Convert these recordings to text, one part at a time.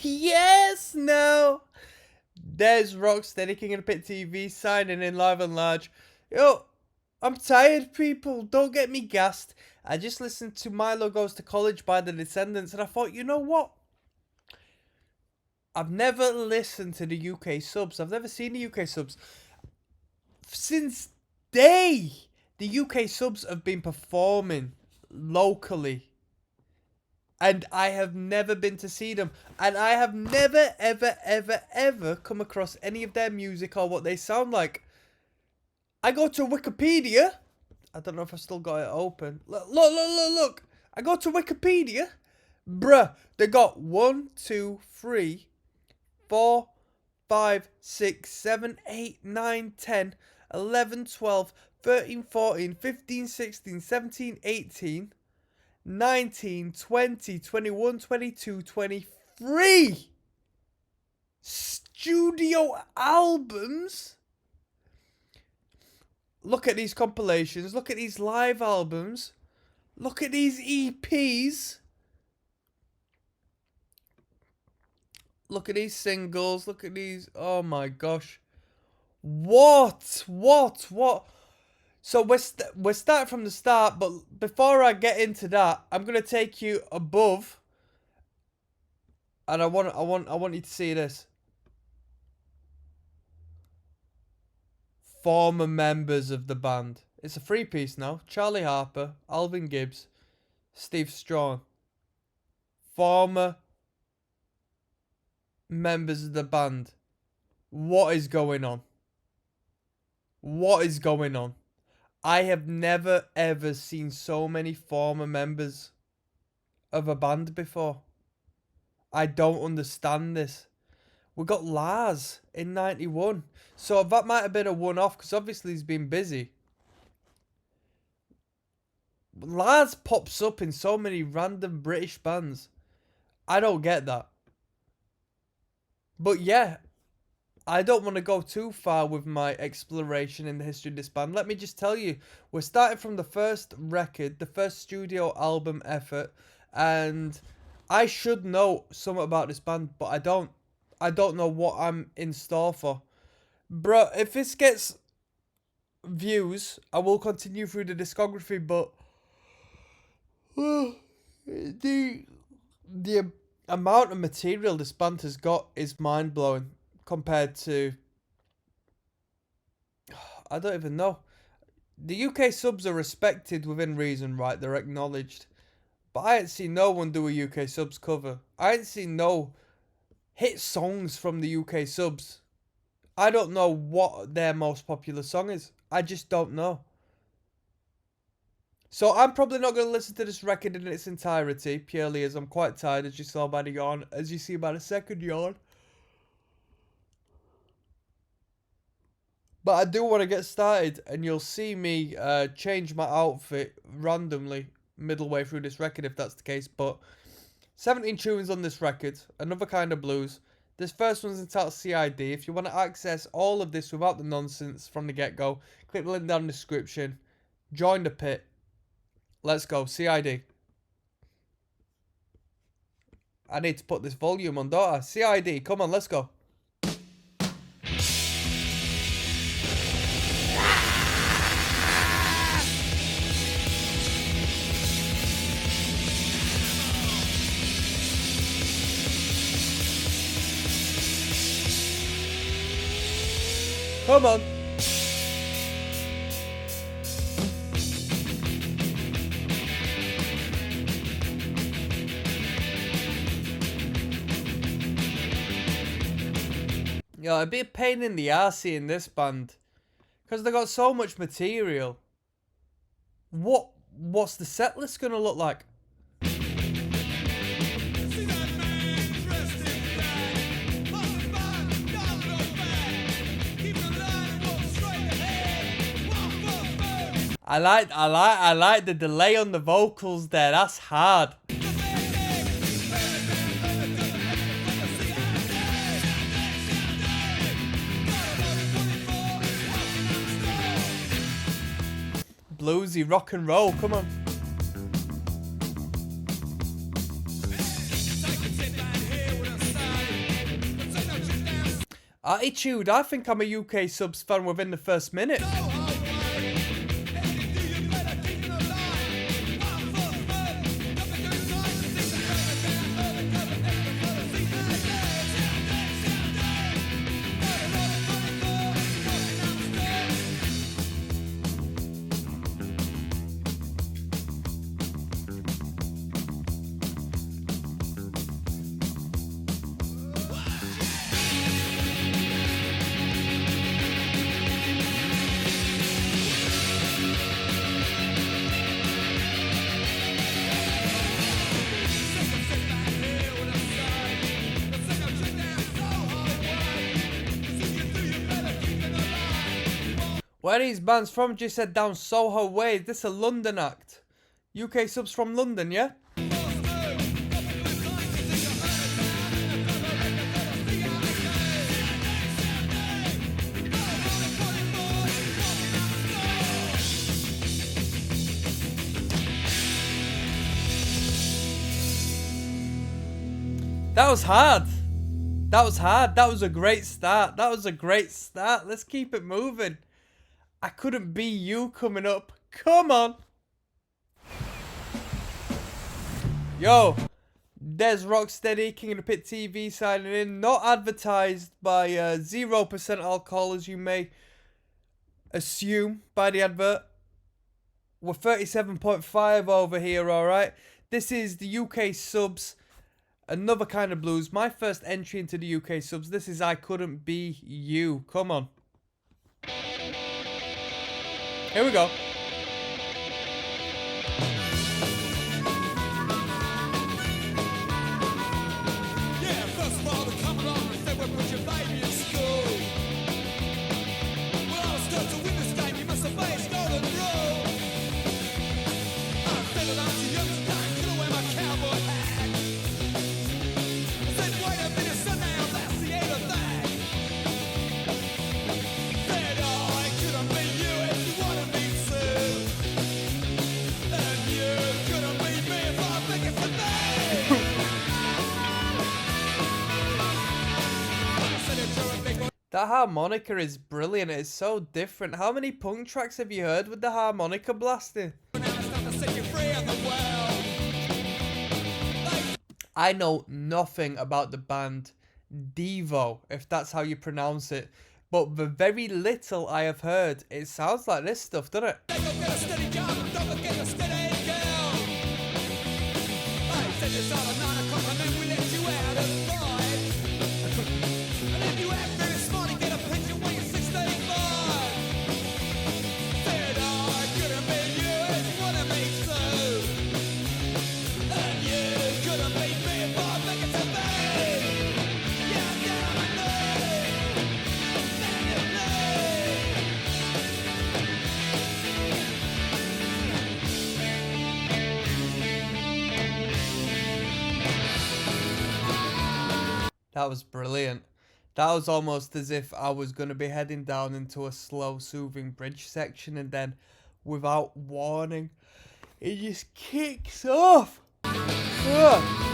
Yes, no. There's Rocksteady, King of the Pit TV, signing in live and large. Yo, I'm tired, people. Don't get me gassed. I just listened to Milo Goes to College by The Descendants, and I thought, you know what? I've never listened to the UK subs. I've never seen the UK subs. Since the UK subs have been performing locally. And I have never been to see them. And I have never, ever, ever, ever come across any of their music or what they sound like. I go to Wikipedia. I don't know if I've still got it open. Look. I go to Wikipedia. Bruh, they got 1, 2, 3, 4, 5, 6, 7, 8, 9, 10, 11, 12, 13, 14, 15, 16, 17, 18... 19, 20, 21, 22, 23 studio albums. Look at these compilations. Look at these live albums. Look at these EPs. Look at these singles. Look at these. Oh my gosh. What? So we're starting from the start, but before I get into that, I'm gonna take you above, and I want you to see this. Former members of the band. It's a three-piece now. Charlie Harper, Alvin Gibbs, Steve Strachan. Former members of the band. What is going on? What is going on? I have never ever seen so many former members of a band before. I don't understand this. We got Lars in 91. So that might have been a one-off because obviously he's been busy. Lars pops up in so many random British bands. I don't get that. But yeah, I don't want to go too far with my exploration in the history of this band. Let me just tell you, we're starting from the first record, the first studio album effort, and I should know something about this band, but I don't. I don't know what I'm in store for. Bro, if this gets views, I will continue through the discography, but the amount of material this band has got is mind-blowing. Compared to, I don't even know. The UK subs are respected within reason, right? They're acknowledged. But I ain't seen no one do a UK subs cover. I ain't seen no hit songs from the UK subs. I don't know what their most popular song is. I just don't know. So I'm probably not going to listen to this record in its entirety, purely as I'm quite tired, as you saw by the yawn. As you see by the second yawn. But I do want to get started, and you'll see me change my outfit randomly middle way through this record if that's the case. But 17 tunes on this record, another kind of blues. This first one's entitled CID. If you want to access all of this without the nonsense from the get-go, click the link down in the description. Join the pit. Let's go, CID. I need to put this volume on, don't I? CID, come on, let's go. Come on. Yo, it'd be a pain in the arse in this band. Because they got so much material. What's the set list gonna look like? I like the delay on the vocals there. That's hard. Bluesy rock and roll, come on. Attitude, I think I'm a UK subs fan within the first minute. Where are these bands from? Just said down Soho Way. Is this a London act? UK subs from London, yeah? That was hard. That was hard. That was a great start. That was a great start. Let's keep it moving. I couldn't be you coming up. Come on. Yo, dezrocksteady, King of the Pit TV signing in. Not advertised by 0% alcohol, as you may assume by the advert. We're 37.5 over here, alright? This is the UK subs. Another kind of blues. My first entry into the UK subs. This is I Couldn't Be You. Come on. Here we go. Yeah, first of all, we come along and say we'll put your baby in school. Well, I was taught to win this game, you must obey its golden rule. I said that I'm too young to die, couldn't wear my cowboy hat. I said, wait a minute, son, now that's the end of that. Said, oh, I couldn't be you if you wanted me to. And you couldn't be me if I think it's for me. That harmonica is brilliant. It's so different. How many punk tracks have you heard with the harmonica blasting? I know nothing about the band Devo, if that's how you pronounce it. But the very little I have heard, it sounds like this stuff, doesn't it? That was brilliant. That was almost as if I was going to be heading down into a slow, soothing bridge section, and then, without warning, it just kicks off. Ugh.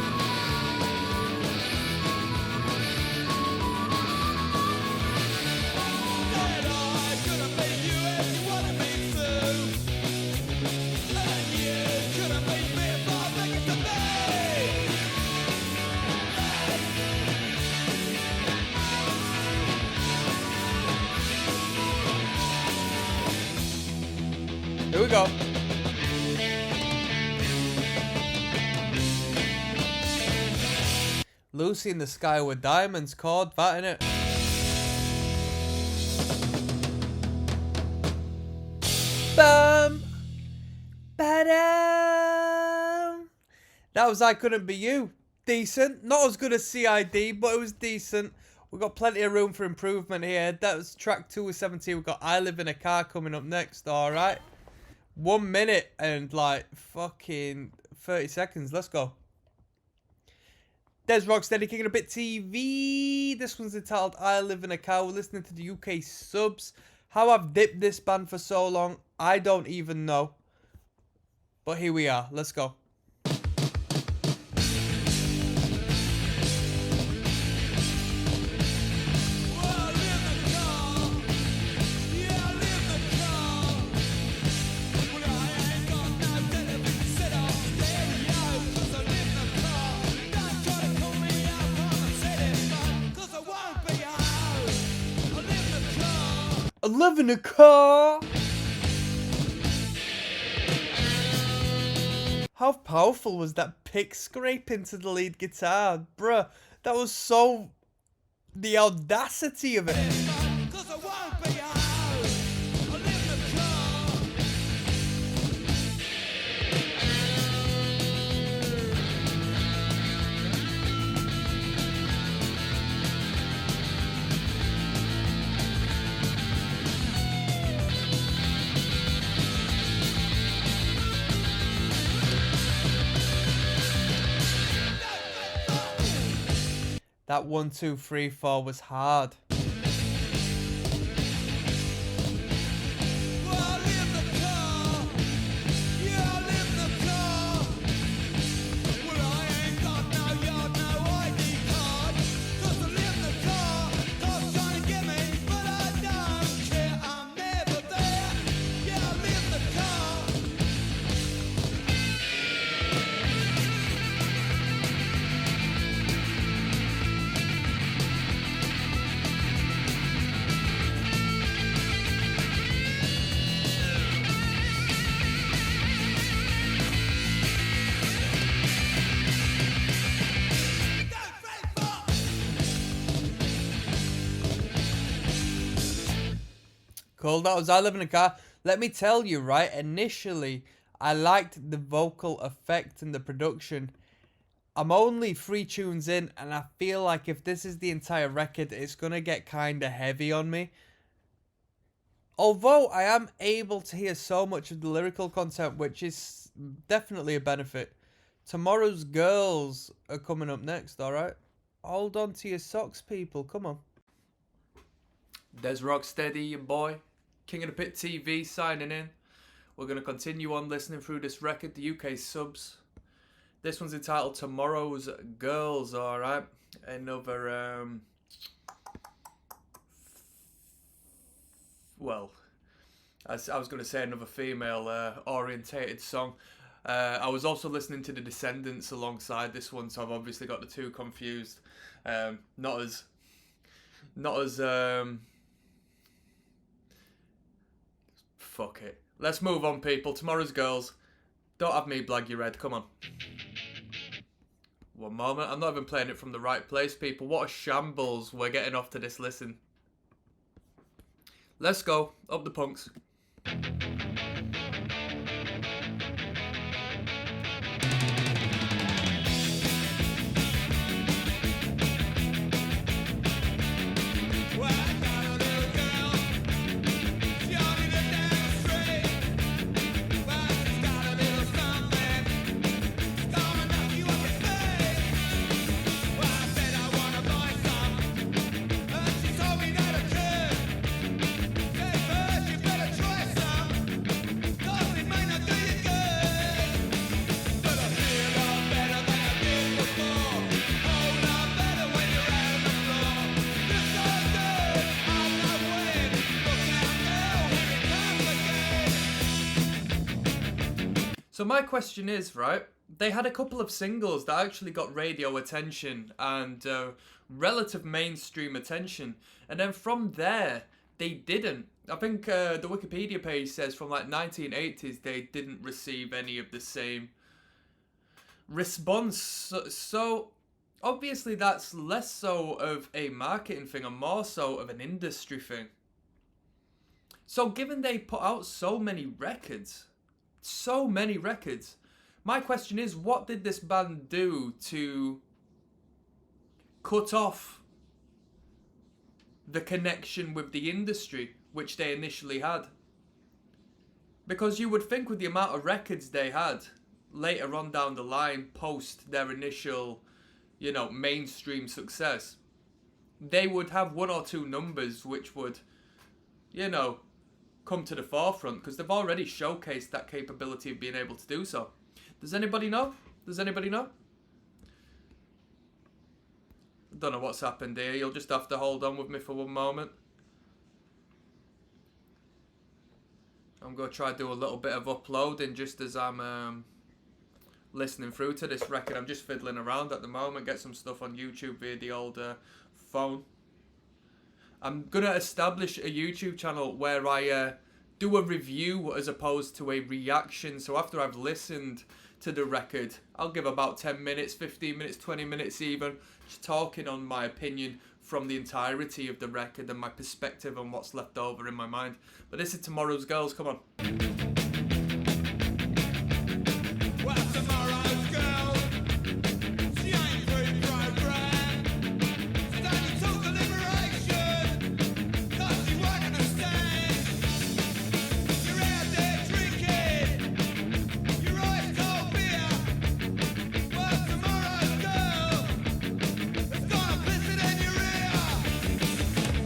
Here we go. Lucy in the Sky with Diamonds, called that, innit? Bum! Ba-dum! That was I Couldn't Be You. Decent. Not as good as CID, but it was decent. We've got plenty of room for improvement here. That was track 2 with 17. We've got I Live in a Car coming up next, alright? 1 minute and like fucking 30 seconds. Let's go. dezrocksteady, King of the Pit TV. This one's entitled I Live in a Car. We're listening to the UK subs. How I've dipped this band for so long, I don't even know. But here we are. Let's go. Well, live in a car. How powerful was that pick scrape into the lead guitar? Bruh, that was so... the audacity of it. Cause I won't be out. I live in a car. That 1, 2, 3, 4 was hard. Well, I live in a car. Yeah, I live in a car. Well, I ain't got no yard, no ID card. Cause I live in a car. Cops trying to get me, but I don't care. I'm never there. Yeah, I live in a car. Cool, that was I Live in a Car. Let me tell you, right, initially, I liked the vocal effect and the production. I'm only 3 tunes in, and I feel like if this is the entire record, it's gonna get kinda heavy on me. Although I am able to hear so much of the lyrical content, which is definitely a benefit. Tomorrow's Girls are coming up next, alright? Hold on to your socks, people, come on. Dezrocksteady, your boy. King of the Pit TV signing in. We're going to continue on listening through this record, the UK subs. This one's entitled Tomorrow's Girls, alright? Another, well, I was going to say another female orientated song. I was also listening to The Descendants alongside this one, so I've obviously got the two confused. Not as fuck it. Let's move on, people. Tomorrow's Girls. Don't have me blag your head. Come on. One moment. I'm not even playing it from the right place, people. What a shambles we're getting off to this listen. Let's go. Up the punks. Well, I got a little girl. She only lives down the street. Well, she's got a little something. She's gonna knock you off your feet. Well, I said I wanna buy some, and she told me that I could. Said first you better try some, 'cause it may not do you good. But I feel a lot better than I did before. Whole lot better when you're out on the floor. Feels so good, I'm not winning. Look out now, here it comes again. So my question is, right, they had a couple of singles that actually got radio attention and relative mainstream attention, and then from there they didn't. I think the Wikipedia page says from like 1980s they didn't receive any of the same response. So obviously that's less so of a marketing thing and more so of an industry thing. So given they put out so many records, my question is, what did this band do to cut off the connection with the industry which they initially had? Because you would think with the amount of records they had later on down the line post their initial, mainstream success, they would have 1 or 2 numbers which would, come to the forefront, because they've already showcased that capability of being able to do so. Does anybody know? I don't know what's happened here. You'll just have to hold on with me for one moment. I'm going to try to do a little bit of uploading just as I'm listening through to this record. I'm just fiddling around at the moment, get some stuff on YouTube via the old phone. I'm gonna establish a YouTube channel where I do a review as opposed to a reaction. So after I've listened to the record, I'll give about 10 minutes, 15 minutes, 20 minutes even, just talking on my opinion from the entirety of the record and my perspective on what's left over in my mind. But this is Tomorrow's Girls, come on. Well, tomorrow's girl, she ain't very bright. Standing to the liberation, 'cause she won't understand. You're out there drinking your ice cold beer. Well, tomorrow's girl is gonna piss it in your ear.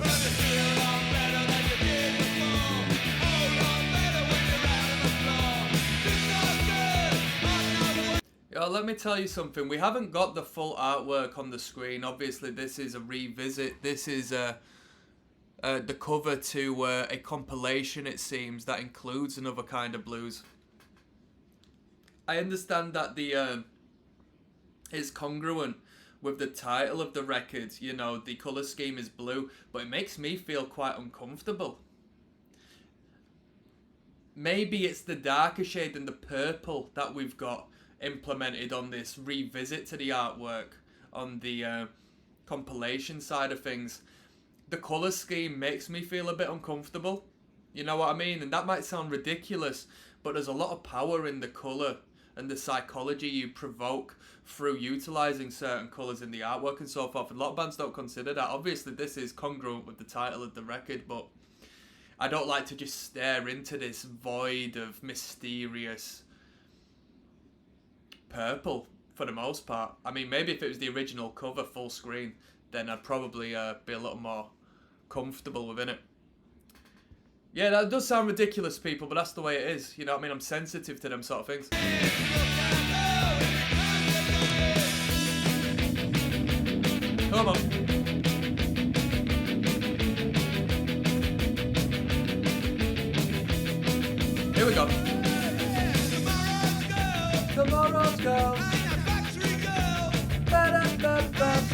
Well, you feel a lot better than you did before. A whole lot better when you're out on the floor. It's not good, I know. Yo, let me tell you something. We haven't got the full artwork on the screen. Obviously, this is a revisit. This is the cover to a compilation, it seems, that includes Another Kind of Blues. I understand that the is congruent with the title of the record. You know, the colour scheme is blue, but it makes me feel quite uncomfortable. Maybe it's the darker shade than the purple that we've got implemented on this revisit to the artwork on the compilation side of things. The colour scheme makes me feel a bit uncomfortable. You know what I mean? And that might sound ridiculous, but there's a lot of power in the colour and the psychology you provoke through utilising certain colours in the artwork and so forth. And a lot of bands don't consider that. Obviously, this is congruent with the title of the record, but I don't like to just stare into this void of mysterious purple for the most part. I mean, maybe if it was the original cover full screen, then I'd probably be a little more comfortable within it. Yeah, that does sound ridiculous, people, but that's the way it is. You know what I mean? I'm sensitive to them sort of things. Come on. Here we go. Tomorrow's girl. Ba-da-ba-ba.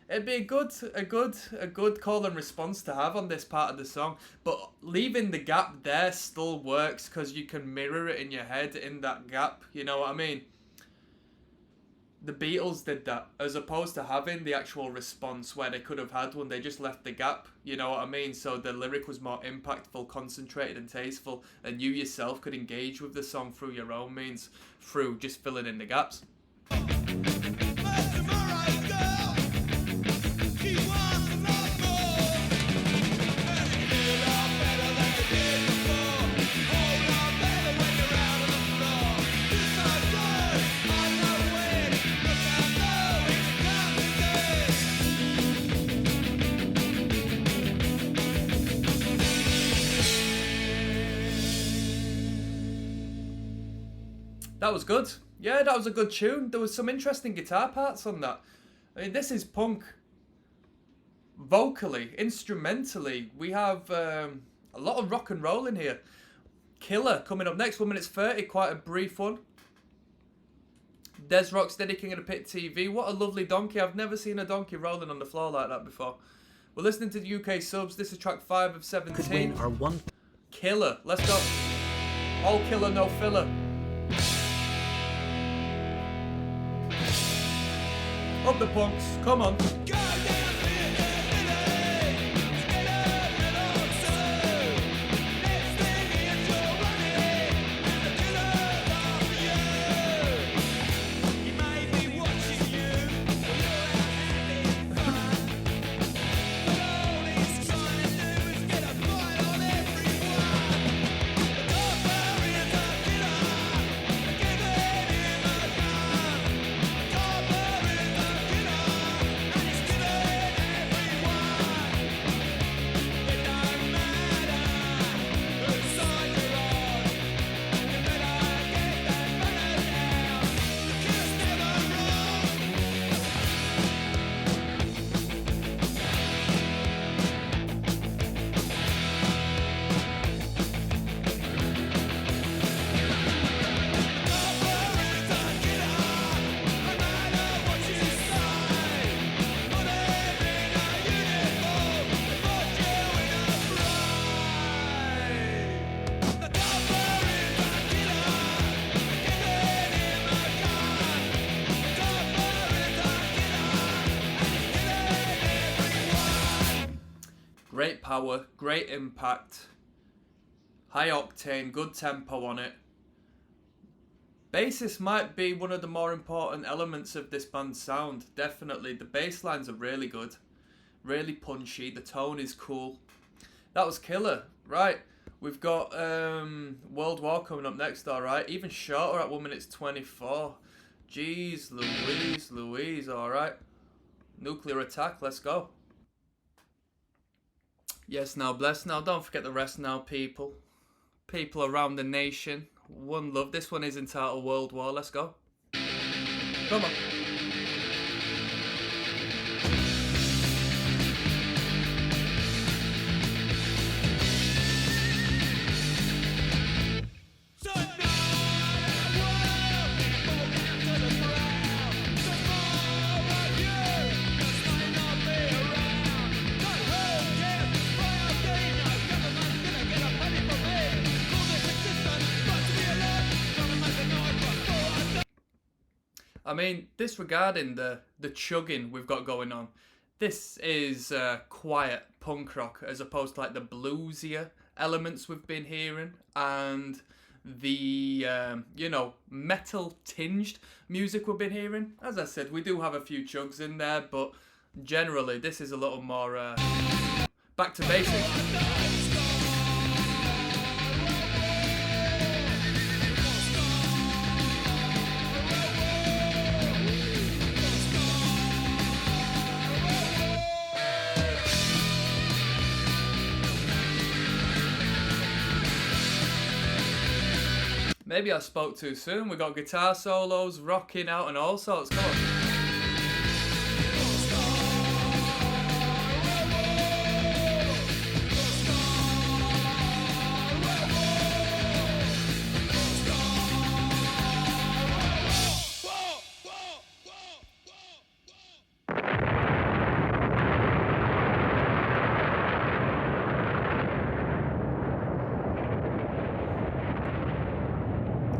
It'd be a good call and response to have on this part of the song, but leaving the gap there still works because you can mirror it in your head in that gap. You know what I mean? The Beatles did that, as opposed to having the actual response where they could have had one. They just left the gap. You know what I mean? So the lyric was more impactful, concentrated, and tasteful, and you yourself could engage with the song through your own means, through just filling in the gaps. That was good. Yeah, that was a good tune. There was some interesting guitar parts on that. I mean, this is punk. Vocally, instrumentally, we have a lot of rock and roll in here. Killer coming up next, 1 minute 30, quite a brief one. Dezrocksteady, King of the Pit TV. What a lovely donkey. I've never seen a donkey rolling on the floor like that before. We're listening to the UK subs. This is track 5 of 17. Killer. Let's go. All killer, no filler. Up the punks, come on. power, great impact, high octane, good tempo on it. Bassist might be one of the more important elements of this band's sound. Definitely, the bass lines are really good, really punchy. The tone is cool. That was killer. Right, we've got World War coming up next. All right, even shorter at 1 minute 24. Jeez, Louise. All right, Nuclear Attack. Let's go. Yes, now, bless now. Don't forget the rest now, people. People around the nation. One love. This one is entitled World War. Let's go. Come on. I mean, disregarding the chugging we've got going on, this is quiet punk rock as opposed to like the bluesier elements we've been hearing and the metal tinged music we've been hearing. As I said, we do have a few chugs in there, but generally this is a little more back to basics. Maybe I spoke too soon. We got guitar solos, rocking out and all sorts. Come on.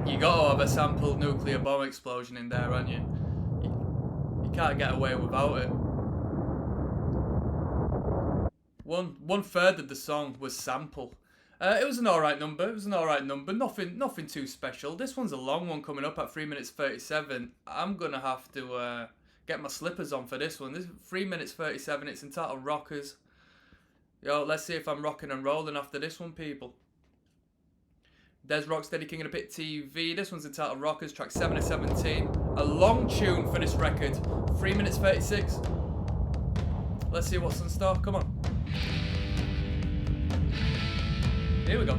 You gotta have a sampled nuclear bomb explosion in there, aren't you? You can't get away without it. One third of the song was sample. It was an alright number. Nothing too special. This one's a long one coming up at 3 minutes 37. I'm gonna have to get my slippers on for this one. This is 3 minutes 37. It's entitled Rockers. Yo, let's see if I'm rocking and rolling after this one, people. dezrocksteady, King of the Pit TV. This one's entitled Rockers, track 7 of 17. A long tune for this record. 3 minutes 36. Let's see what's in store. Come on. Here we go.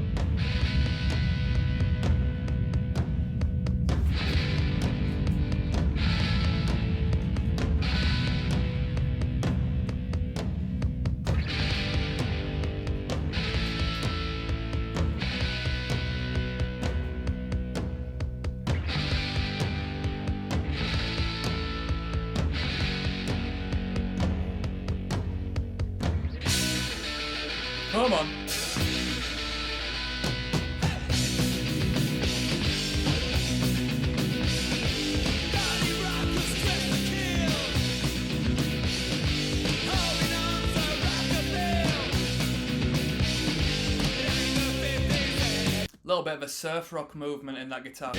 Come on. A little bit of a surf rock movement in that guitar.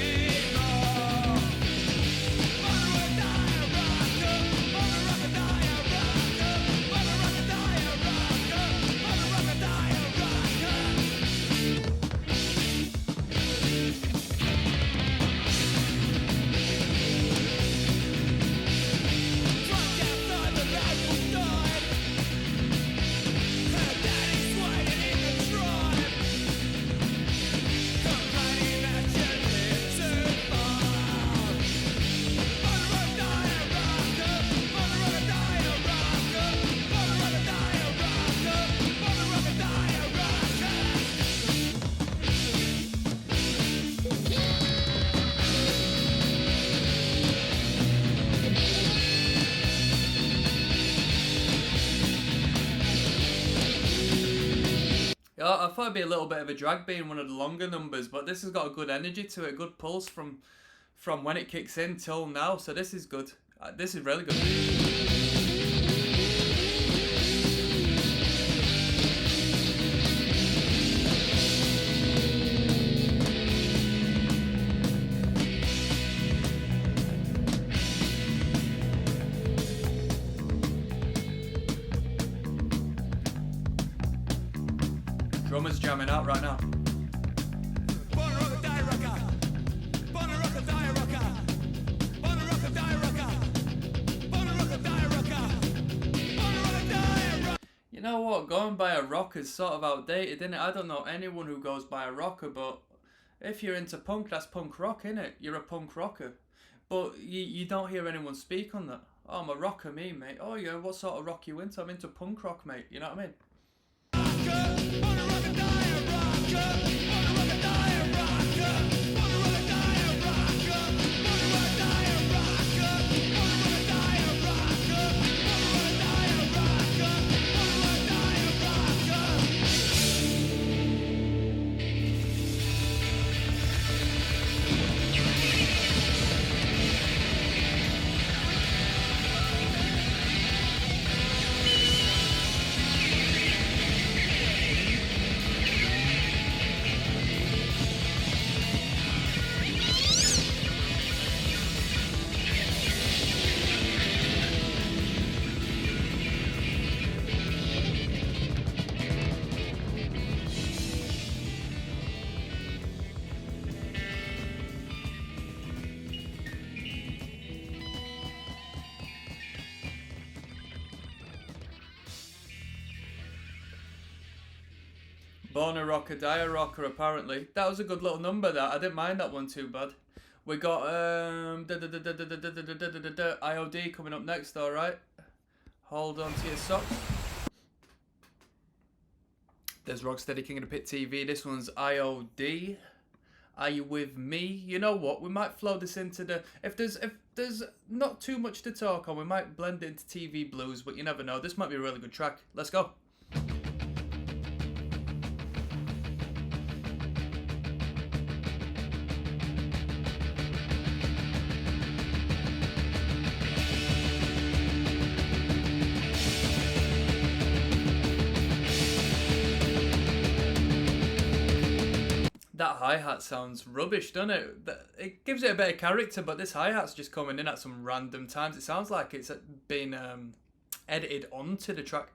Yeah, I thought it'd be a little bit of a drag being one of the longer numbers, but this has got a good energy to it, a good pulse from when it kicks in till now, so this is good. This is really good. jamming out right now. Born a rocker, die a rocker. Born a rocker, die a rocker. Born a rocker, die a rocker. Born a rocker, die a rocker. Born a rocker, die a rocker. You know what? Going by a rocker is sort of outdated, isn't it? I don't know anyone who goes by a rocker, but if you're into punk, that's punk rock, innit? You're a punk rocker. But you don't hear anyone speak on that. Oh, I'm a rocker, me, mate. Oh, yeah, what sort of rock you into? I'm into punk rock, mate. You know what I mean? Born a rocker, die a rocker. Born a rocker, die a rocker. Born a rocker, die a rocker. Born a rocker, die a rocker. Born a rocker, die a rocker. Born a rocker, die a rocker. Born a rocker, die a rocker. Born a rocker, die a rocker, apparently. That was a good little number, that. I didn't mind that one too bad. We got IOD coming up next, alright? Hold on to your socks. There's Rocksteady, King of the Pit TV. This one's IOD. Are you with me? You know what? We might flow this into the... If there's not too much to talk on, we might blend it into TV blues, but you never know. This might be a really good track. Let's go. That hi-hat sounds rubbish, doesn't it? It gives it a bit of character, but this hi-hat's just coming in at some random times. It sounds like it's been edited onto the track.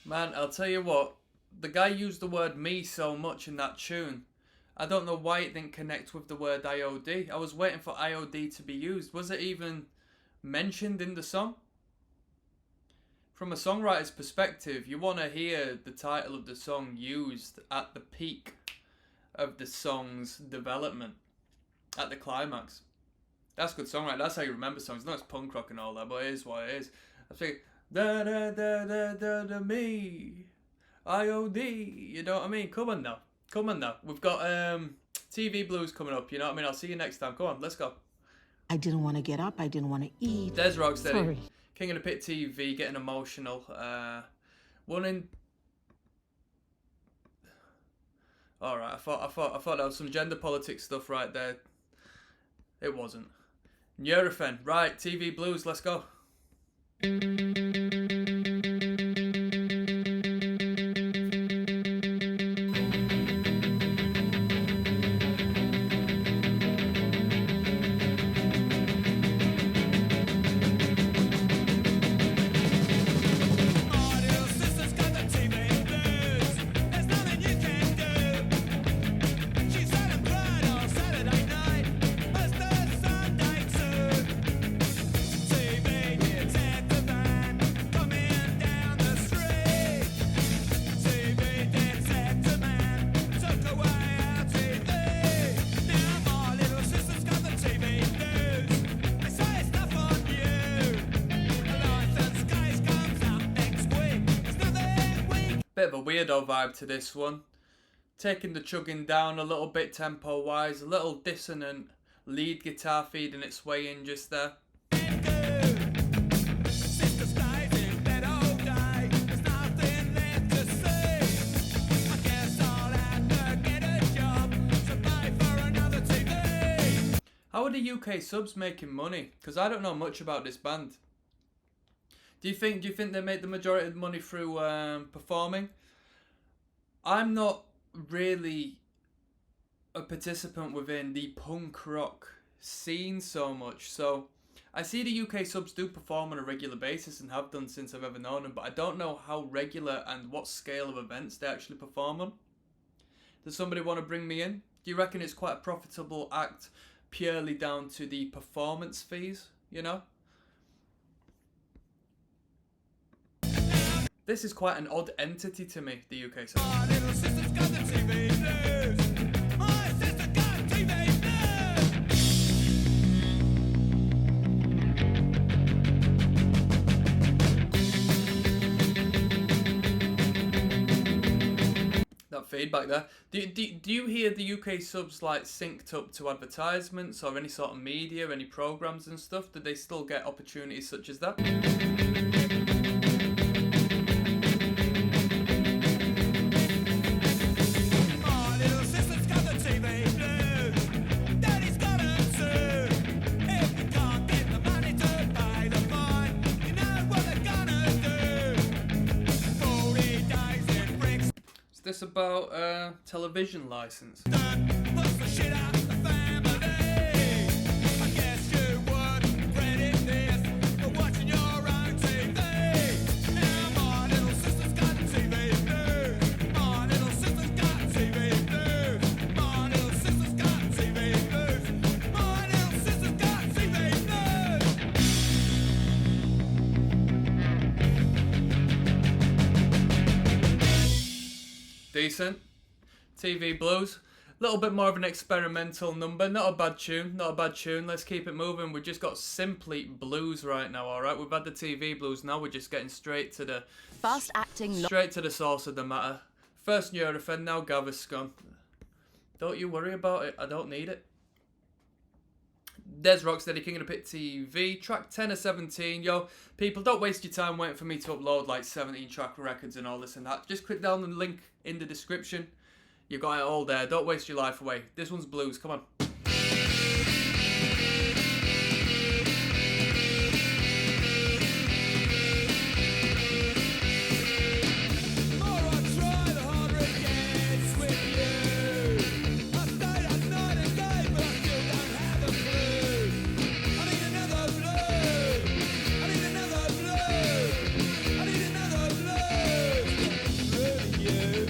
Man, I'll tell you what, the guy used the word me so much in that tune. I don't know why it didn't connect with the word IOD. I was waiting for IOD to be used. Was it even mentioned in the song? From a songwriter's perspective, you want to hear the title of the song used at the peak of the song's development, at the climax. That's good songwriting. That's how you remember songs. No, it's punk rock and all that, but it is what it is. I think da da da da da da me, IOD. You know what I mean? Come on now, come on now. We've got TV blues coming up. You know what I mean? I'll see you next time. Come on, let's go. I didn't want to get up. I didn't want to eat. There's Rocksteady, Sorry. King of the Pit TV, getting emotional. One in. All right, I thought there was some gender politics stuff right there. It wasn't. Nurofen, right? TV blues. Let's go. She's had a bride on Saturday night. Bit of a weirdo vibe to this one. Taking the chugging down a little bit tempo wise, a little dissonant lead guitar feeding its way in just there. Sister stays in bed all day. There's nothing left to see. I guess I'll have to get a job to pay for another TV. How are the UK subs making money? Because I don't know much about this band. Do you think they make the majority of the money through performing? I'm not really a participant within the punk rock scene so much, so I see the UK subs do perform on a regular basis and have done since I've ever known them, but I don't know how regular and what scale of events they actually perform on. Does somebody want to bring me in? Do you reckon it's quite a profitable act purely down to the performance fees, you know? This is quite an odd entity to me, the UK subs. My little sister's got the TV blues. My sister got TV That feedback there. Do you hear the UK subs like synced up to advertisements or any sort of media, any programs and stuff? Do they still get opportunities such as that? My little sister's got the TV blues. Daddy's got them too. If you can't get the money to pay the fine, you know what they're gonna do. 40 days in bricks. Is this about television license? Puts the shit out the family. I guess you would credit this for watching your own TV. Now my little sister's got TV blues. My little sister's got TV blues. My little sister's got TV blues. My little sister's got TV blues. Decent. TV Blues. A little bit more of an experimental number. Not a bad tune. Not a bad tune. Let's keep it moving. We've just got simply blues right now, alright? We've had the TV Blues. Now we're just getting straight to the source of the matter. First Nurofen, now Gaviscon. Don't you worry about it. I don't need it. dezrocksteady, King of the Pit TV, track 10 of 17. Yo, people, don't waste your time waiting for me to upload like 17 track records and all this and that. Just click down the link in the description. You've got it all there. Don't waste your life away. This one's blues. Come on. The more I try, the harder it gets with you. I stayed up night and day, but I still don't have a clue. I need another blue. I need another blue. I need another blue. Really you.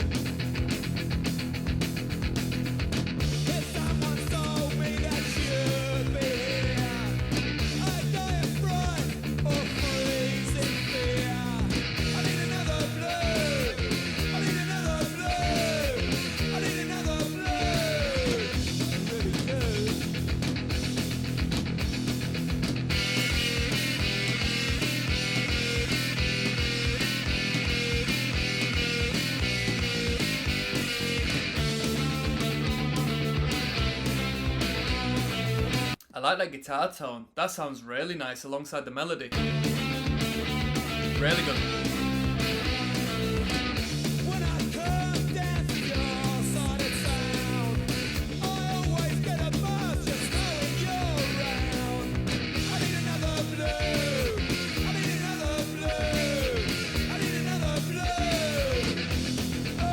If someone told me that you'd be here, I'd die of fright or freeze in fear. I need another blue. I need another blue. I need another blue. I really do. I like that guitar tone. That sounds really nice alongside the melody. Really good. When I come down to your side of town, I always get a buzz just knowing you're around. I need another blue. I need another blue. I need another blue. Oh.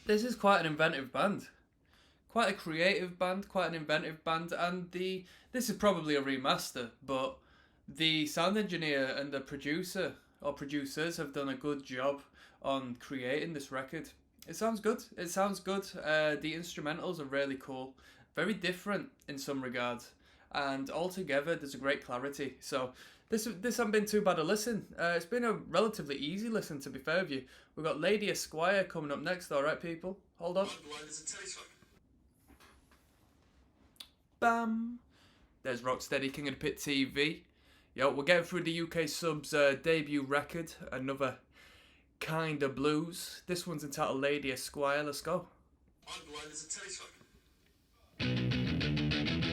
This is quite an inventive band. Quite a creative band, quite an inventive band, and this is probably a remaster, but the sound engineer and the producer or producers have done a good job on creating this record. It sounds good. It sounds good. The instrumentals are really cool. very different in some regards, and altogether there's a great clarity. So this hasn't been too bad a listen. It's been a relatively easy listen, to be fair with you. We've got Lady Esquire coming up next, all right, people? Hold on. Bam. There's Rocksteady, King of the Pit TV. Yo, we're getting through the UK subs debut record, another kind of blues. This one's entitled Lady Esquire. Let's go.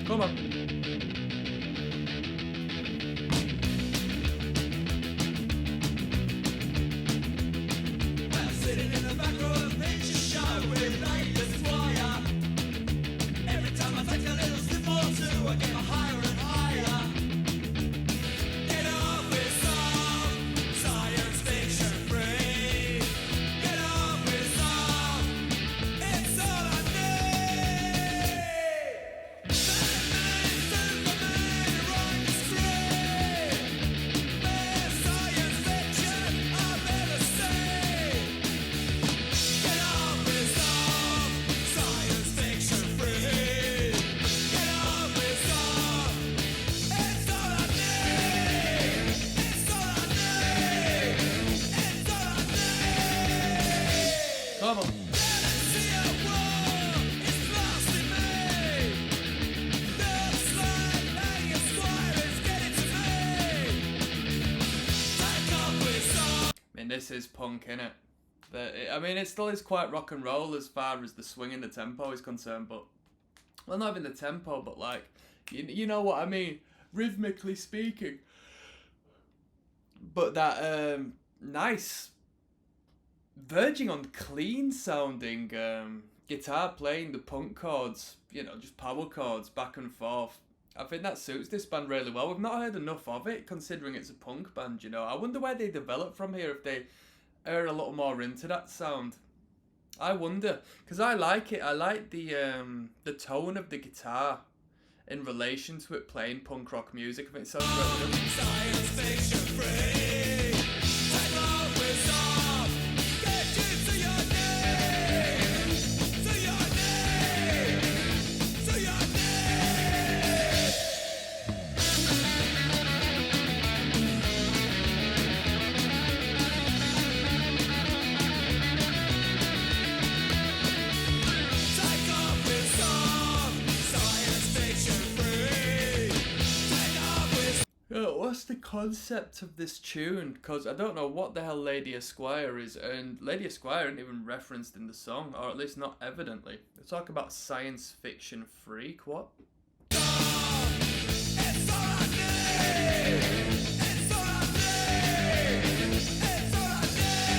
Come on. Sitting in the back row of a picture show with Lady Esquire. Every time I take a little sip or two, I get higher and higher. Get off with some science fiction free. Get off with some, it's all I need. Batman, Superman, run the street. Best science fiction I've ever seen. Get off with some science fiction free. Get off with some, it's all I need. It's all I need. It's all I need. Come on. Galaxy at war is lost in me. Looks like Lady Esquire is getting to me. Take off with some. I mean, this is punk, innit? I mean, it still is quite rock and roll as far as the swing and the tempo is concerned, but... Well, not even the tempo, but like... You know what I mean? Rhythmically speaking. But that, nice... verging on clean sounding guitar playing the punk chords, you know, just power chords back and forth. I think that suits this band really well. We've not heard enough of it, considering it's a punk band, you know. I wonder where they develop from here, if they are a little more into that sound. I wonder, because I like it. I like the tone of the guitar in relation to it playing punk rock music. I think it sounds really good. Science fiction free. Take off with some. Get you to your knees. To your knees. To your knees. Take off with some. Science fiction free. Take off with What's the concept of this tune? Because I don't know what the hell Lady Esquire is, and Lady Esquire isn't even referenced in the song, or at least not evidently. They talk about science fiction freak, what? it's all I need. It's all I need. It's all I need.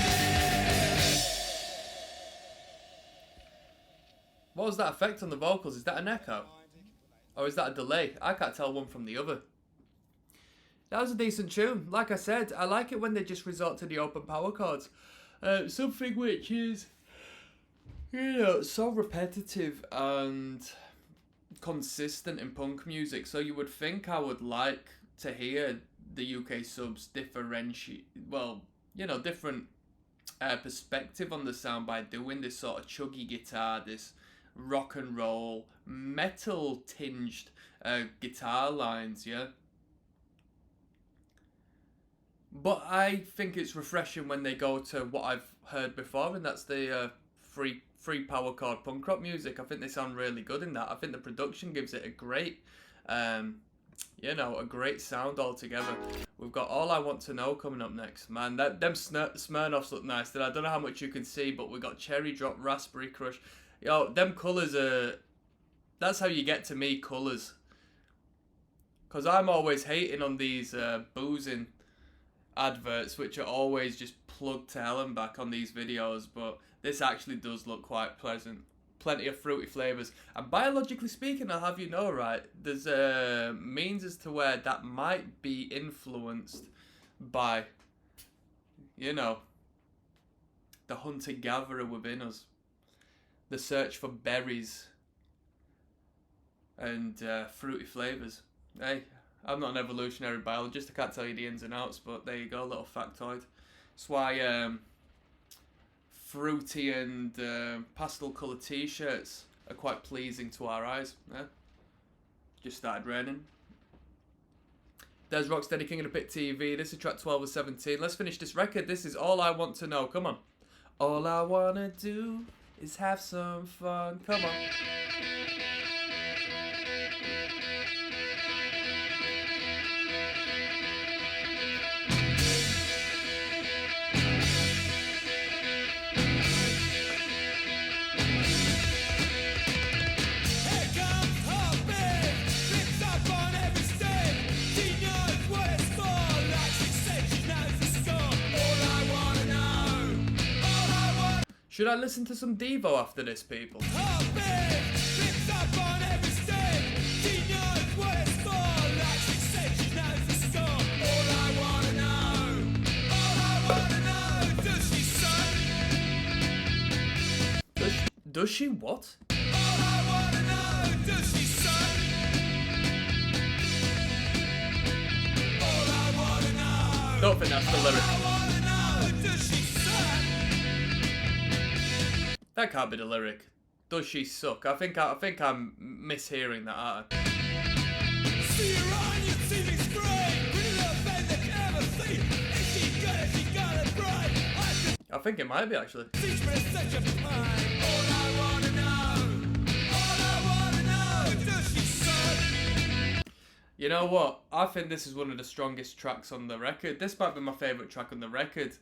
What was that effect on the vocals? Is that an echo? Or is that a delay? I can't tell one from the other. That was a decent tune. Like I said, I like it when they just resort to the open power chords. Something which is, you know, so repetitive and consistent in punk music. So you would think I would like to hear the UK subs differentiate, well, you know, different perspective on the sound by doing this sort of chuggy guitar, this rock and roll, metal tinged guitar lines, yeah? But I think it's refreshing when they go to what I've heard before, and that's the free power chord punk rock music. I think they sound really good in that. I think the production gives it a great, you know, a great sound altogether. We've got All I Want to Know coming up next, man. Them Smirnoffs look nice. I don't know how much you can see, but we've got Cherry Drop, Raspberry Crush. Yo, them colours are... That's how you get to me, colours. Because I'm always hating on these boozing adverts, which are always just plugged to hell and back on these videos, but this actually does look quite pleasant. Plenty of fruity flavours, and biologically speaking, I'll have you know, right, there's means as to where that might be influenced by, you know, the hunter-gatherer within us, the search for berries and fruity flavours. Hey, I'm not an evolutionary biologist, I can't tell you the ins and outs, but there you go, a little factoid. That's why fruity and pastel coloured t-shirts are quite pleasing to our eyes. Yeah? Just started raining. There's Rocksteady, King of the Pit TV. This is track 12 of 17. Let's finish this record. This is All I Want to Know. Come on. All I wanna do is have some fun. Come on. Here comes Heartbeat, flips up on every stage. She knows what it's for, like she said she knows the score. All I wanna know, all I want. Should I listen to some Devo after this, people? Heartbeat, flips up on every stage. She knows what it's for, like she said she knows the score. All I wanna know, does she sing? Does she what? All I wanna know, does she sing? All I wanna know. Don't think that's the lyric. I wanna know, does she suck? That can't be the lyric. Does she suck? I think I'm mishearing that, aren't I? See her on your TV screen, pretty little thing that you ever see. Is she good? Is she got it right? I I think it might be, actually. could teach me such a pain. All I wanna know, does she suck? You know what? I think this is one of the strongest tracks on the record. This might be my favourite track on the record.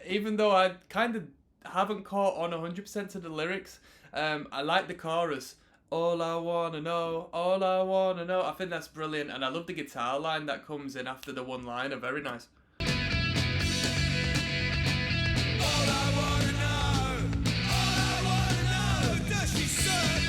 Even though I kind of haven't caught on 100% to the lyrics, I like the chorus. All I wanna know, all I wanna know. I think that's brilliant, and I love the guitar line that comes in after the one-liner. Very nice. All I wanna know, does she suck?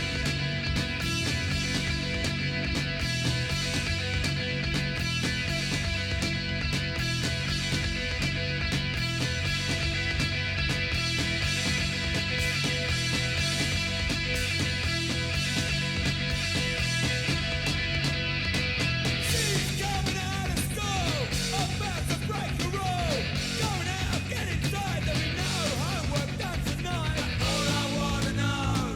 She's coming out of school, about to break the rule. Going out, get inside, there'll be no homework done tonight. All I wanna know,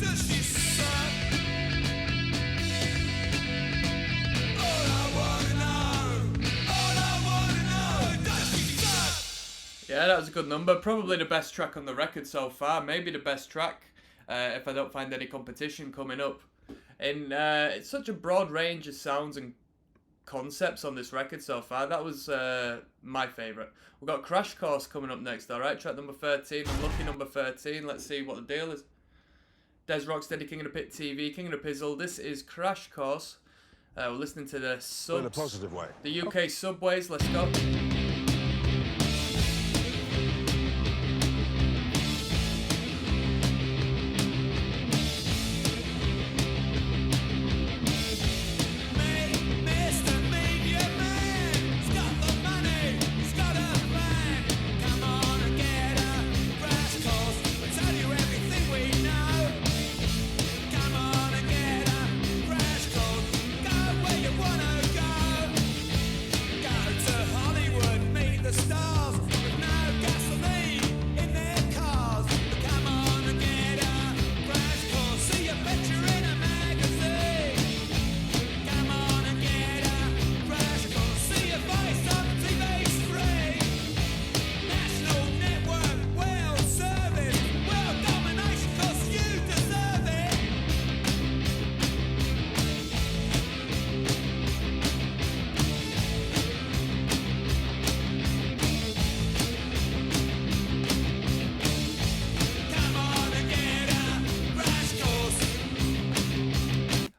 does she suck? All I wanna know, does she suck? Yeah, that was a good number. Probably the best track on the record so far. Maybe the best track, if I don't find any competition coming up. And it's such a broad range of sounds and concepts on this record so far. That was my favourite. We've got Crash Course coming up next, alright? Track number 13, Unlucky number 13. Let's see what the deal is. Des Rocksteady, King of the Pit TV, King of the Pizzle. This is Crash Course. We're listening to the subs. In a positive way. The UK subways. Let's go. Mr. Media Man, he's got the money, he's got a plan. Come on and get a crash course. We'll tell you everything we know. Come on and get a crash course. Go where you wanna go. Go to Hollywood, meet the stars with no gasoline in their cars. Come on and get a crash course. See a picture in a magazine. Come on and get a crash course. See your face on TV screen. National network, world service, world domination, 'cause you deserve it. Come on and get a crash course.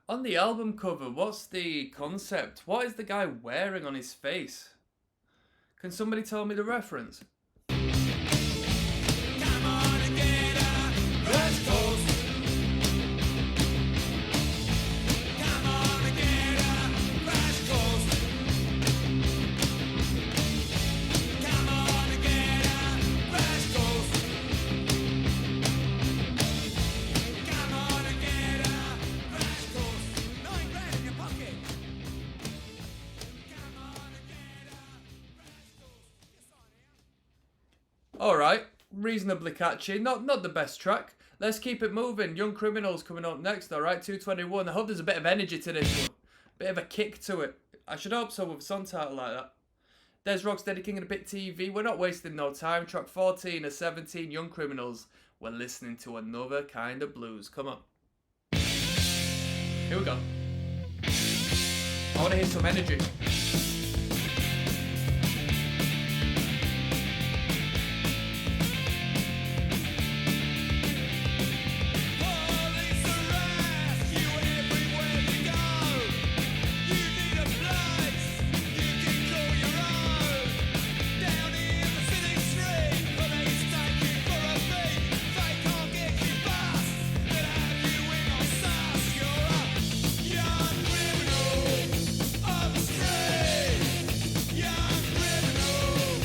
On the album cover, what's the concept? What is the guy wearing on his face? Can somebody tell me the reference? Come on and get a crash course. Come on and get a crash course. Come on and get a crash course. Come on and get a crash course. $9,000 in your pocket. Come on and get a crash course. Yes, I am. Alright, reasonably catchy. Not the best track. Let's keep it moving. Young Criminals coming up next, alright? 221. I hope there's a bit of energy to this one. Bit of a kick to it. I should hope so with a song title like that. There's Rocksteady, King of the Pit TV. We're not wasting no time. Track 14 of 17, Young Criminals. We're listening to another kind of blues. Come on. Here we go. I want to hear some energy. Police arrest you everywhere you go. You need a place you can call your own. Down in the city street, police take you for a beat. They can't get you past, but have you in on sus. You're a young criminal on the street. Young criminal,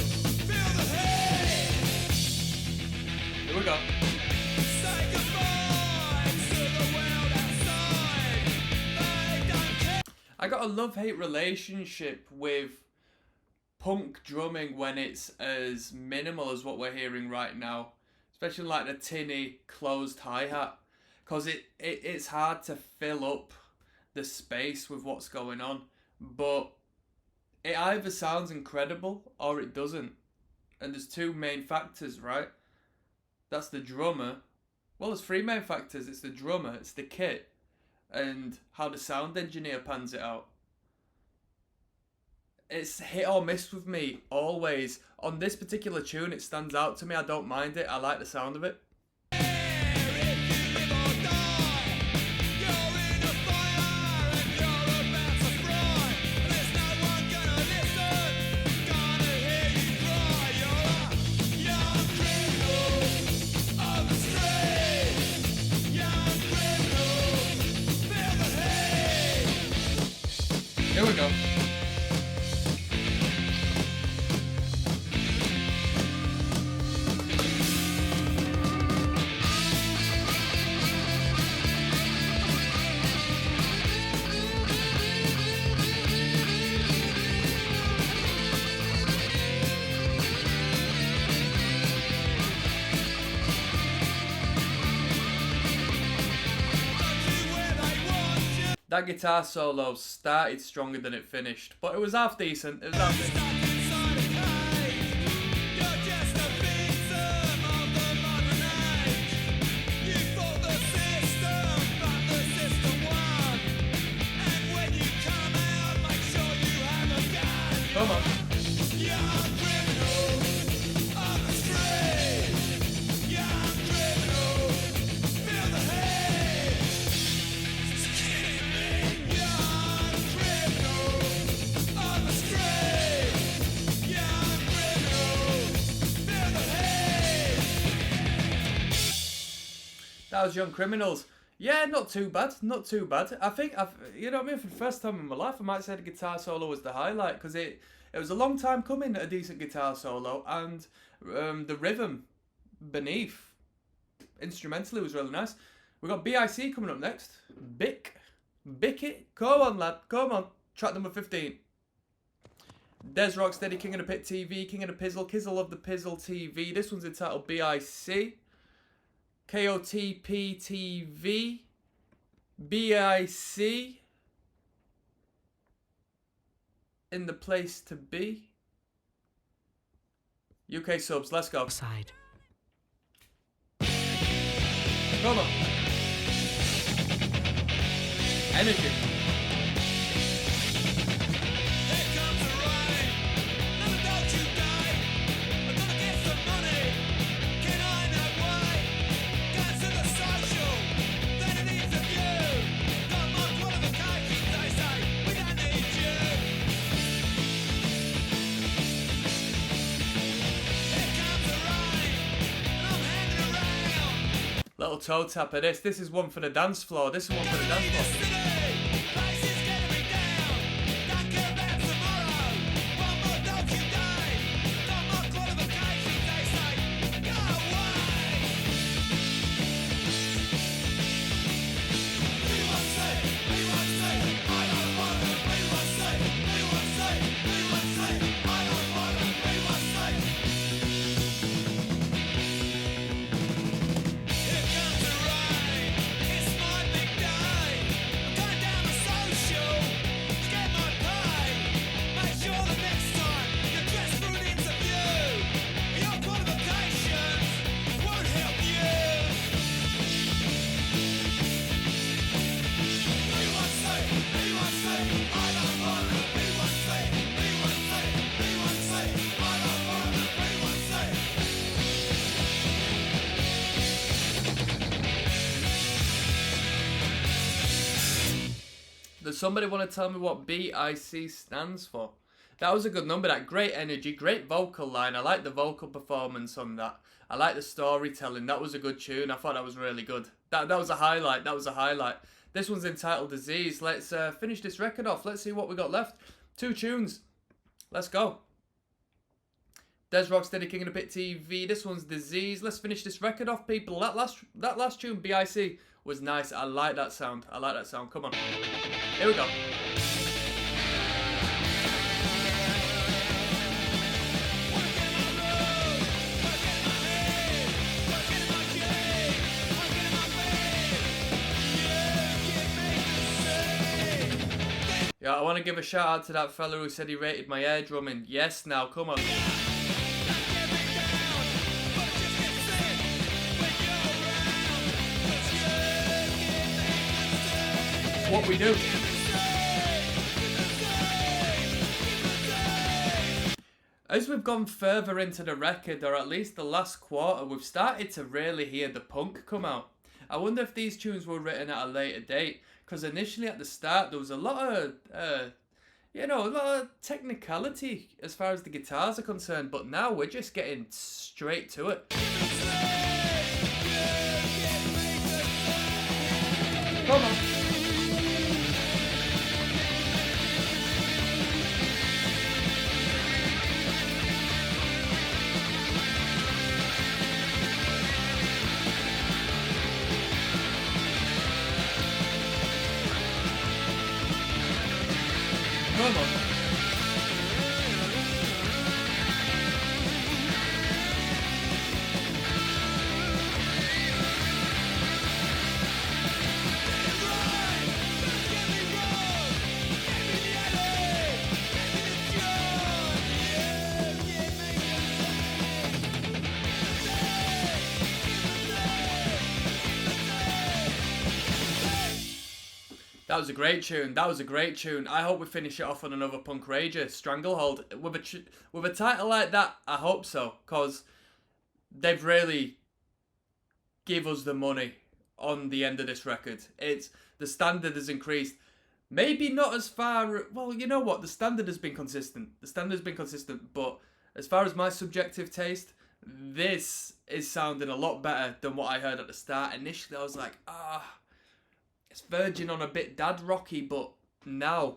feel the heat. Here we go. Say goodbye to the world outside. They don't care. I got a love-hate relationship with punk drumming when it's as minimal as what we're hearing right now. Especially like the tinny closed hi-hat. Because it's hard to fill up the space with what's going on. But it either sounds incredible or it doesn't. And there's two main factors, right? That's the drummer. Well, there's three main factors. It's the drummer, it's the kit, and how the sound engineer pans it out. It's hit or miss with me, always. On this particular tune, it stands out to me. I don't mind it. I like the sound of it. If you live or die, you're in a fire and you're about to fry. There's no one gonna listen, gonna hear you cry. You're a young criminal on the street. Young criminal, feel the heat. Here we go. Do where they want you. That guitar solo started stronger than it finished, but it was half decent. It was half decent. Stuck inside a cage. You're just a victim of the modern age. You fought the system, but the system won. And when you come out, make sure you have a gun. Come on. Young criminal on the street. Young criminal, feel the heat. It's killing me. Young criminal on the street. Young criminal, feel the heat. That was Young Criminals. Yeah, not too bad. Not too bad. I think you know what I mean. For the first time in my life, I might say the guitar solo was the highlight because it was a long time coming. A decent guitar solo and the rhythm beneath instrumentally was really nice. We got BIC coming up next. Bick it. Come on, lad. Come on. Track number 15. Des Rocksteady, King of the Pit TV, King of the Pizzle, Kizzle of the Pizzle TV. This one's entitled BIC. KOTP TV. BIC. In the place to be. UK subs, let's go. Side. Come on. Energy. Here comes the rain. Never doubt you die. I'm gonna get some money. Can I not wait? Go to the social. Then it needs a view. Got my qualifications, they say. We don't need you. Here comes the rain. And I'm hanging around. Little toe tap of this. This is one for the dance floor. This is one for the dance floor. Here comes the Does somebody want to tell me what BIC stands for? That was a good number. That great energy, great vocal line. I like the vocal performance on that. I like the storytelling. That was a good tune. I thought that was really good. That was a highlight. That was a highlight. This one's entitled Disease. Let's finish this record off. Let's see what we got left. 2 tunes. Let's go. dezrocksteady, King of the Pit TV. This one's Disease. Let's finish this record off, people. That last tune, BIC, was nice. I like that sound. I like that sound. Come on. Here we go. Yeah, I want to give a shout out to that fella who said he rated my air drumming. Yes, now, come on. What we do. As we've gone further into the record, or at least the last quarter, we've started to really hear the punk come out. I wonder if these tunes were written at a later date, because initially at the start there was a lot of, a lot of technicality as far as the guitars are concerned, but now we're just getting straight to it. Come on. Come on. That was a great tune. That was a great tune. I hope we finish it off on another Punk Rager Stranglehold with a title like that. I hope so, cause they've really give us the money on the end of this record. It's the standard has increased. Maybe not as far. Well, you know what? The standard has been consistent. The standard has been consistent, but as far as my subjective taste, this is sounding a lot better than what I heard at the start. Initially, I was like, it's verging on a bit dad rocky, but now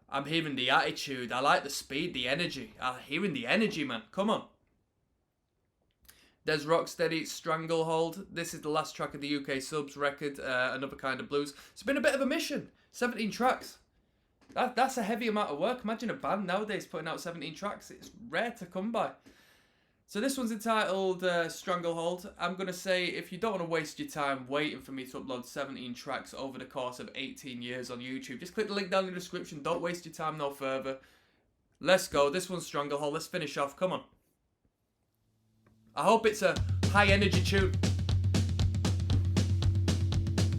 I'm hearing the attitude. I like the speed, the energy. I'm hearing the energy, man. Come on. dezrocksteady, Stranglehold. This is the last track of the UK Subs record, Another Kind of Blues. It's been a bit of a mission. 17 tracks. That's a heavy amount of work. Imagine a band nowadays putting out 17 tracks. It's rare to come by. So this one's entitled Stranglehold. I'm going to say, if you don't want to waste your time waiting for me to upload 17 tracks over the course of 18 years on YouTube, just click the link down in the description. Don't waste your time no further. Let's go. This one's Stranglehold. Let's finish off. Come on. I hope it's a high energy tune.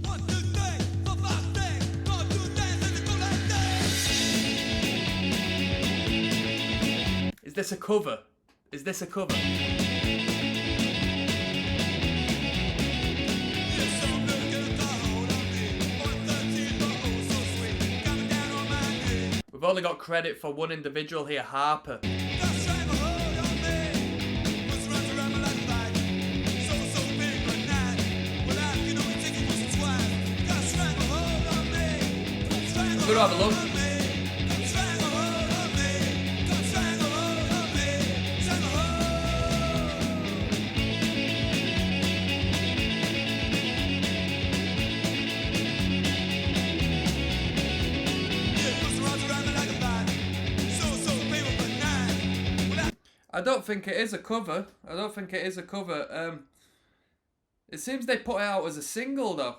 1, 2, 3, 4, 5, 6. 1, 2, 3, let it go like that. Is this a cover? Is this a cover? Yes, I'm looking down on me. 113, oh, so sweet. Coming down on my knee. We've only got credit for one individual here, Harper. Got a stranglehold on me. What's runs around me like a bite. So big but not. Without, you know, it's taking for some swag. Got a stranglehold on me. I'm gonna have a look. I don't think it is a cover. I don't think it is a cover. It seems they put it out as a single though.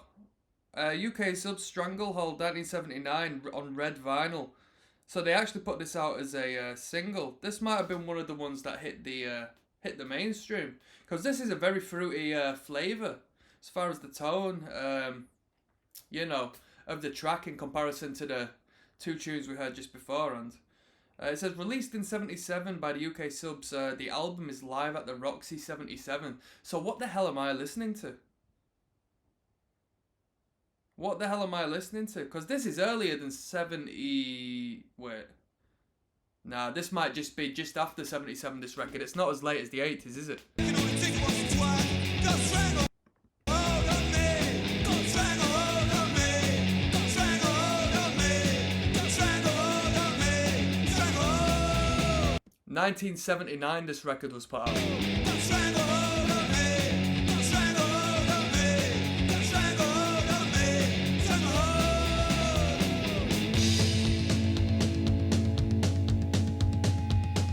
UK Sub Stranglehold 1979 on red vinyl. So they actually put this out as a single. This might have been one of the ones that hit the mainstream, because this is a very fruity flavour as far as the tone, of the track in comparison to the 2 tunes we heard just before. And it says released in 77 by the UK Subs. The album is live at the Roxy 77. So what the hell am I listening to? What the hell am I listening to? Because this is earlier than 70... Wait. Nah, this might just be just after 77, this record. It's not as late as the 80s, is it? You can only take it once or twice. Don't strangle hold of me. Don't strangle hold of me. Don't strangle hold of me. Don't strangle hold of me. Strangle hold. 1979, this record was put out. Don't strangle hold of me. Don't strangle hold of me. Don't strangle hold of me. Strangle hold.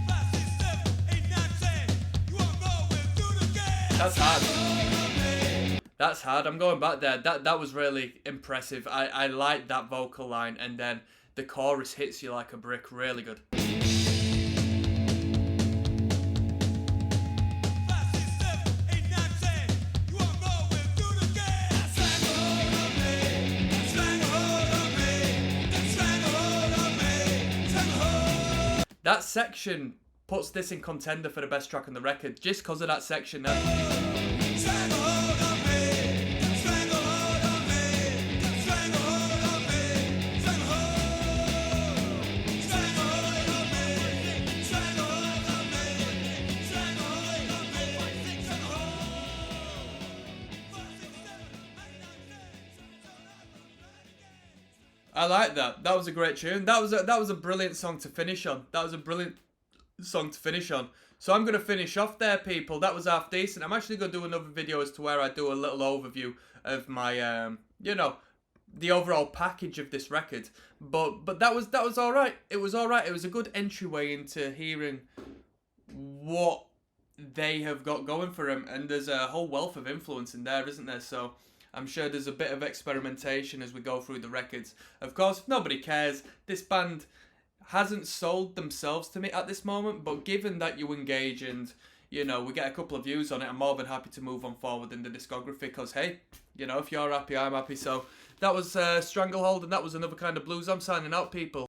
5, 6, 7, 8, 9, 10. You won't know we'll do it again. That's hard. That's hard. I'm going back there. That was really impressive. I liked that vocal line, and then the chorus hits you like a brick. Really good. 5, 6, 7, 8, 9, 10. You won't know we'll do it again. Strangle hold of me. Strangle hold of me. Strangle hold of me. Strangle hold. That section puts this in contender for the best track on the record, just because of that section there. Strangle hold of me. Strangle hold of me. Strangle hold of me. Strangle hold. Strangle hold of me. Strangle hold of me. Strangle hold of me. Strangle hold. 5, 6, 7, 8, 9, 10. I like that. That was a great tune. That was a brilliant song to finish on. That was a brilliant song to finish on. So I'm going to finish off there, people. That was half decent. I'm actually going to do another video as to where I do a little overview of my, you know, the overall package of this record. But that was all right. It was all right. It was a good entryway into hearing what they have got going for them. And there's a whole wealth of influence in there, isn't there? So I'm sure there's a bit of experimentation as we go through the records. Of course, nobody cares. This band hasn't sold themselves to me at this moment, but given that you engage and, you know, we get a couple of views on it, I'm more than happy to move on forward in the discography, because, hey, you know, if you're happy, I'm happy. So that was Stranglehold, and that was Another Kind of Blues. I'm signing out, people.